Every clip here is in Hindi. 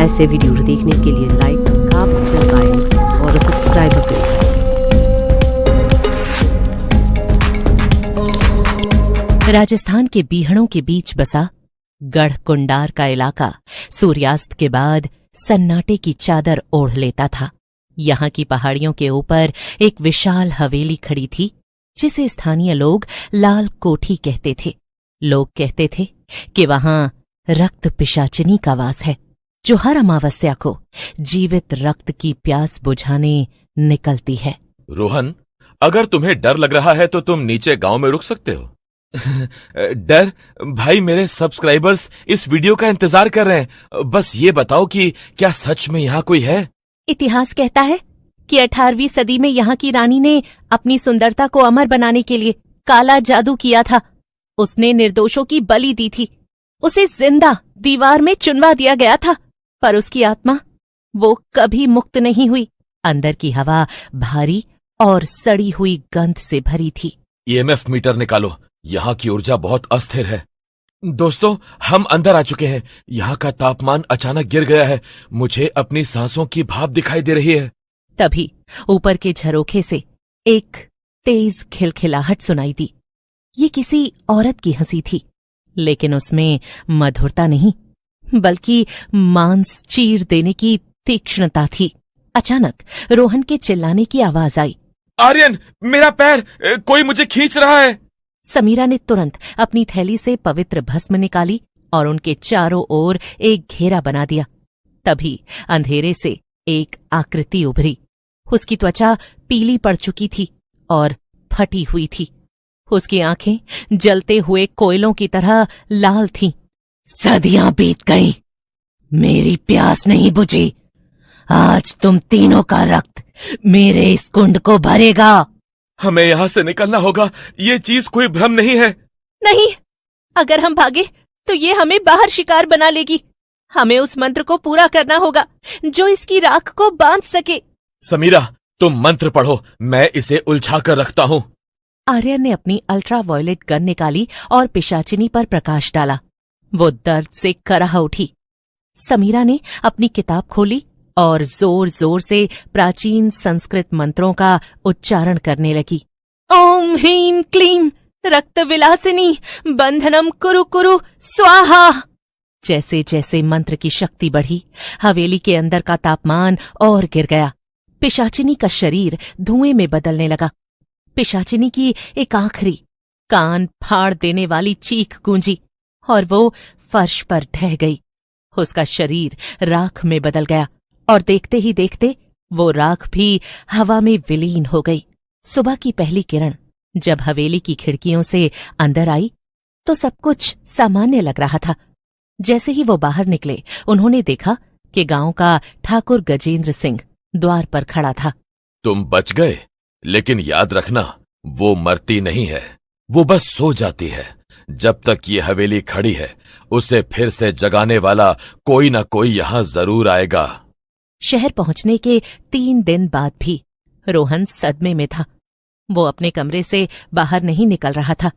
ऐसे वीडियो देखने के लिए लाइक का बटन दबाएं और सब्सक्राइब करें। राजस्थान के बीहड़ों के बीच बसा गढ़ कुंडार का इलाका सूर्यास्त के बाद सन्नाटे की चादर ओढ़ लेता था। यहाँ की पहाड़ियों के ऊपर एक विशाल हवेली खड़ी थी, जिसे स्थानीय लोग लाल कोठी कहते थे। लोग कहते थे कि वहां रक्त पिशाचिनी का वास है, जो हर अमावस्या को जीवित रक्त की प्यास बुझाने निकलती है। रोहन, अगर तुम्हें डर लग रहा है तो तुम नीचे गांव में रुक सकते हो। डर? भाई, मेरे सब्सक्राइबर्स इस वीडियो का इंतजार कर रहे हैं। बस ये बताओ कि क्या सच में यहाँ कोई है? इतिहास कहता है कि 18वीं सदी में यहाँ की रानी ने अपनी सुंदरता को अमर बनाने के लिए काला जादू किया था। उसने निर्दोषों की बलि दी थी। उसे जिंदा दीवार में चुनवा दिया गया था, पर उसकी आत्मा वो कभी मुक्त नहीं हुई। अंदर की हवा भारी और सड़ी हुई गंध से भरी थी। ईएमएफ मीटर निकालो, यहाँ की ऊर्जा बहुत अस्थिर है। दोस्तों, हम अंदर आ चुके हैं। यहाँ का तापमान अचानक गिर गया है। मुझे अपनी सांसों की भाप दिखाई दे रही है। तभी ऊपर के झरोखे से एक तेज खिलखिलाहट सुनाई दी। ये किसी औरत की हंसी थी, लेकिन उसमें मधुरता नहीं, बल्कि मांस चीर देने की तीक्ष्णता थी। अचानक रोहन के चिल्लाने की आवाज आई। आर्यन, मेरा पैर! कोई मुझे खींच रहा है। समीरा ने तुरंत अपनी थैली से पवित्र भस्म निकाली और उनके चारों ओर एक घेरा बना दिया। तभी अंधेरे से एक आकृति उभरी। उसकी त्वचा पीली पड़ चुकी थी और फटी हुई थी। उसकी आंखें जलते हुए कोयलों की तरह लाल थीं। सदियां बीत गईं, मेरी प्यास नहीं बुझी। आज तुम तीनों का रक्त मेरे इस कुंड को भरेगा। हमें यहाँ से निकलना होगा। ये चीज कोई भ्रम नहीं है। नहीं, अगर हम भागे तो ये हमें बाहर शिकार बना लेगी। हमें उस मंत्र को पूरा करना होगा जो इसकी राख को बांध सके। समीरा, तुम मंत्र पढ़ो, मैं इसे उलझा कर रखता हूँ। आर्यन ने अपनी अल्ट्रा वायलेट गन निकाली और पिशाचिनी पर प्रकाश डाला। वो दर्द से कराह उठी। समीरा ने अपनी किताब खोली और जोर जोर से प्राचीन संस्कृत मंत्रों का उच्चारण करने लगी। ओम ह्रीं क्लीं रक्त विलासिनी बंधनम कुरु कुरु स्वाहा। जैसे जैसे मंत्र की शक्ति बढ़ी, हवेली के अंदर का तापमान और गिर गया। पिशाचिनी का शरीर धुएं में बदलने लगा। पिशाचिनी की एक आखिरी कान फाड़ देने वाली चीख गूंजी और वो फर्श पर ढह गई। उसका शरीर राख में बदल गया और देखते ही देखते वो राख भी हवा में विलीन हो गई। सुबह की पहली किरण जब हवेली की खिड़कियों से अंदर आई तो सब कुछ सामान्य लग रहा था। जैसे ही वो बाहर निकले, उन्होंने देखा कि गांव का ठाकुर गजेंद्र सिंह द्वार पर खड़ा था। तुम बच गए, लेकिन याद रखना, वो मरती नहीं है, वो बस सो जाती है। जब तक ये हवेली खड़ी है, उसे फिर से जगाने वाला कोई ना कोई यहाँ जरूर आएगा। शहर पहुंचने के 3 दिन बाद भी रोहन सदमे में था। वो अपने कमरे से बाहर नहीं निकल रहा था।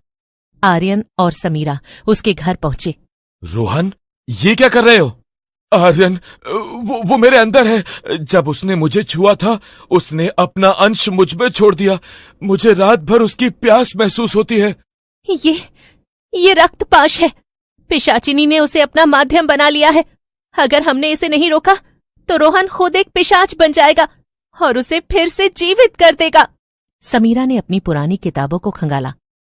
आर्यन और समीरा उसके घर पहुंचे। रोहन, ये क्या कर रहे हो? आर्यन, वो मेरे अंदर है। जब उसने मुझे छुआ था, उसने अपना अंश मुझ में छोड़ दिया। मुझे रात भर उसकी प्यास महसूस होती है। ये रक्तपाश है। पिशाचिनी ने उसे अपना माध्यम बना लिया है। अगर हमने इसे नहीं रोका तो रोहन खुद एक पिशाच बन जाएगा और उसे फिर से जीवित कर देगा। समीरा ने अपनी पुरानी किताबों को खंगाला।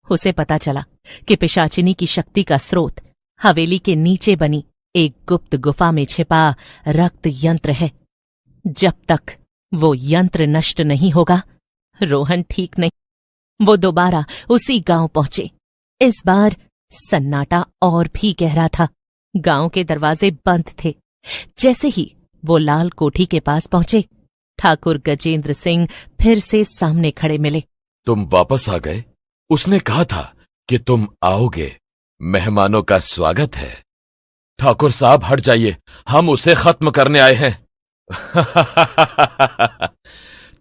उसे पता चला कि पिशाचिनी की शक्ति का स्रोत हवेली के नीचे बनी एक गुप्त गुफा में छिपा रक्त यंत्र है। जब तक वो यंत्र नष्ट नहीं होगा, रोहन ठीक नहीं। वो दोबारा उसी गांव पहुंचे। इस बार सन्नाटा और भी गहरा था। गांव के दरवाजे बंद थे। जैसे ही वो लाल कोठी के पास पहुंचे, ठाकुर गजेंद्र सिंह फिर से सामने खड़े मिले। तुम वापस आ गए? उसने कहा था कि तुम आओगे। मेहमानों का स्वागत है। ठाकुर साहब, हट जाइए, हम उसे खत्म करने आए हैं।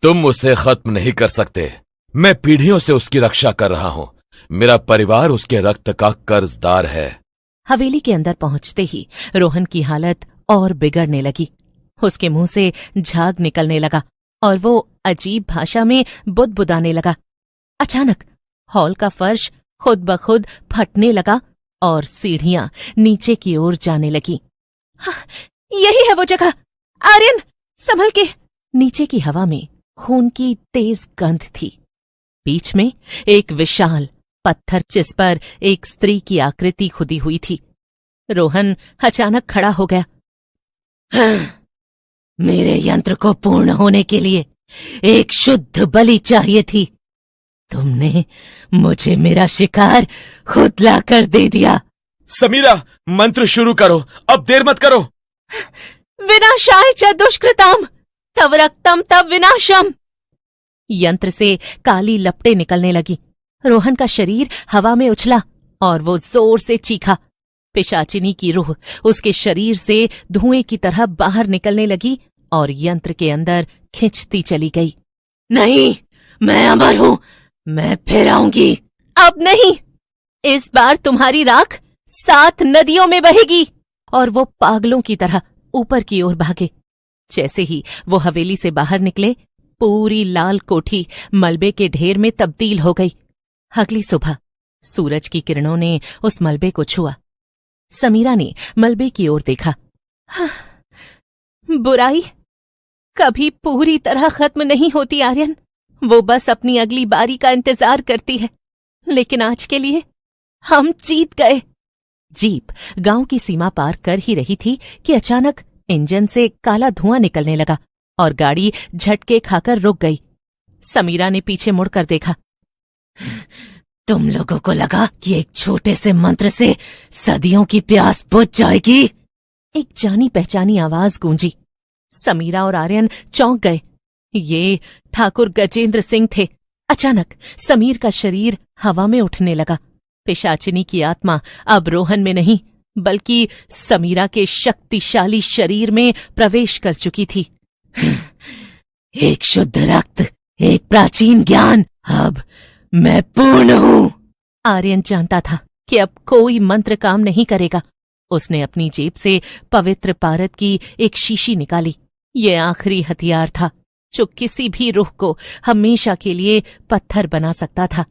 तुम उसे खत्म नहीं कर सकते। मैं पीढ़ियों से उसकी रक्षा कर रहा हूं। मेरा परिवार उसके रक्त का कर्जदार है। हवेली के अंदर पहुंचते ही रोहन की हालत और बिगड़ने लगी। उसके मुंह से झाग निकलने लगा और वो अजीब भाषा में बुदबुदाने लगा। अचानक हॉल का फर्श खुद ब खुद फटने लगा और सीढ़ियां नीचे की ओर जाने लगी। यही है वो जगह, आर्यन संभल के। नीचे की हवा में खून की तेज गंध थी। बीच में एक विशाल पत्थर जिस पर एक स्त्री की आकृति खुदी हुई थी। रोहन अचानक खड़ा हो गया। मेरे यंत्र को पूर्ण होने के लिए एक शुद्ध बलि चाहिए थी। तुमने मुझे मेरा शिकार खुद लाकर दे दिया। समीरा, मंत्र शुरू करो, अब देर मत करो। विनाशाय च दुष्कृताम तव रक्तम तव विनाशम। यंत्र से काली लपटें निकलने लगी। रोहन का शरीर हवा में उछला और वो जोर से चीखा। पिशाचिनी की रूह उसके शरीर से धुएं की तरह बाहर निकलने लगी और यंत्र के अंदर खिंचती चली गई। नहीं, मैं अमर हूं, मैं फिर आऊंगी। अब नहीं, इस बार तुम्हारी राख 7 नदियों में बहेगी। और वो पागलों की तरह ऊपर की ओर भागे। जैसे ही वो हवेली से बाहर निकले, पूरी लाल कोठी मलबे के ढेर में तब्दील हो गई। अगली सुबह सूरज की किरणों ने उस मलबे को छुआ। समीरा ने मलबे की ओर देखा। बुराई कभी पूरी तरह खत्म नहीं होती आर्यन, वो बस अपनी अगली बारी का इंतजार करती है। लेकिन आज के लिए हम जीत गए। जीप गांव की सीमा पार कर ही रही थी कि अचानक इंजन से काला धुआं निकलने लगा और गाड़ी झटके खाकर रुक गई। समीरा ने पीछे मुड़कर देखा। तुम लोगों को लगा कि एक छोटे से मंत्र से सदियों की प्यास बुझ जाएगी? एक जानी पहचानी आवाज गूंजी। समीरा और आर्यन चौंक गए। ये ठाकुर गजेंद्र सिंह थे। अचानक समीर का शरीर हवा में उठने लगा। पिशाचिनी की आत्मा अब रोहन में नहीं बल्कि समीरा के शक्तिशाली शरीर में प्रवेश कर चुकी थी। एक शुद्ध रक्त, एक प्राचीन ज्ञान, अब मैं पूर्ण हूं। आर्यन जानता था कि अब कोई मंत्र काम नहीं करेगा। उसने अपनी जेब से पवित्र पारद की एक शीशी निकाली। ये आखिरी हथियार था जो किसी भी रूह को हमेशा के लिए पत्थर बना सकता था।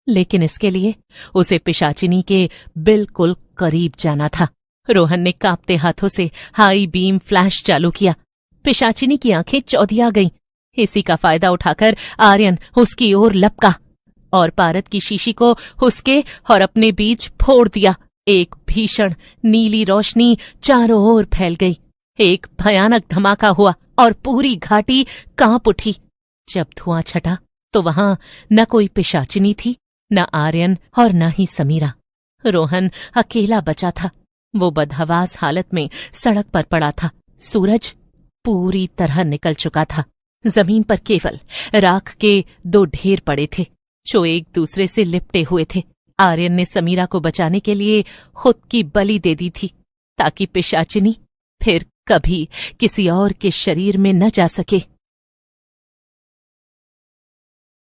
लेकिन इसके लिए उसे पिशाचिनी के बिल्कुल करीब जाना था। रोहन ने कांपते हाथों से हाई बीम फ्लैश चालू किया। पिशाचिनी की आंखें चौधिया गईं। इसी का फायदा उठाकर आर्यन उसकी ओर लपका और पारद की शीशी को उसके और अपने बीच फोड़ दिया। एक भीषण नीली रोशनी चारों ओर फैल गई। एक भयानक धमाका हुआ और पूरी घाटी कांप उठी। जब धुआं छटा तो वहां न कोई पिशाचिनी थी, न आर्यन और न ही समीरा। रोहन अकेला बचा था। वो बदहवास हालत में सड़क पर पड़ा था। सूरज पूरी तरह निकल चुका था। जमीन पर केवल राख के 2 ढेर पड़े थे जो एक दूसरे से लिपटे हुए थे। आर्यन ने समीरा को बचाने के लिए खुद की बलि दे दी थी ताकि पिशाचिनी फिर कभी किसी और के शरीर में न जा सके।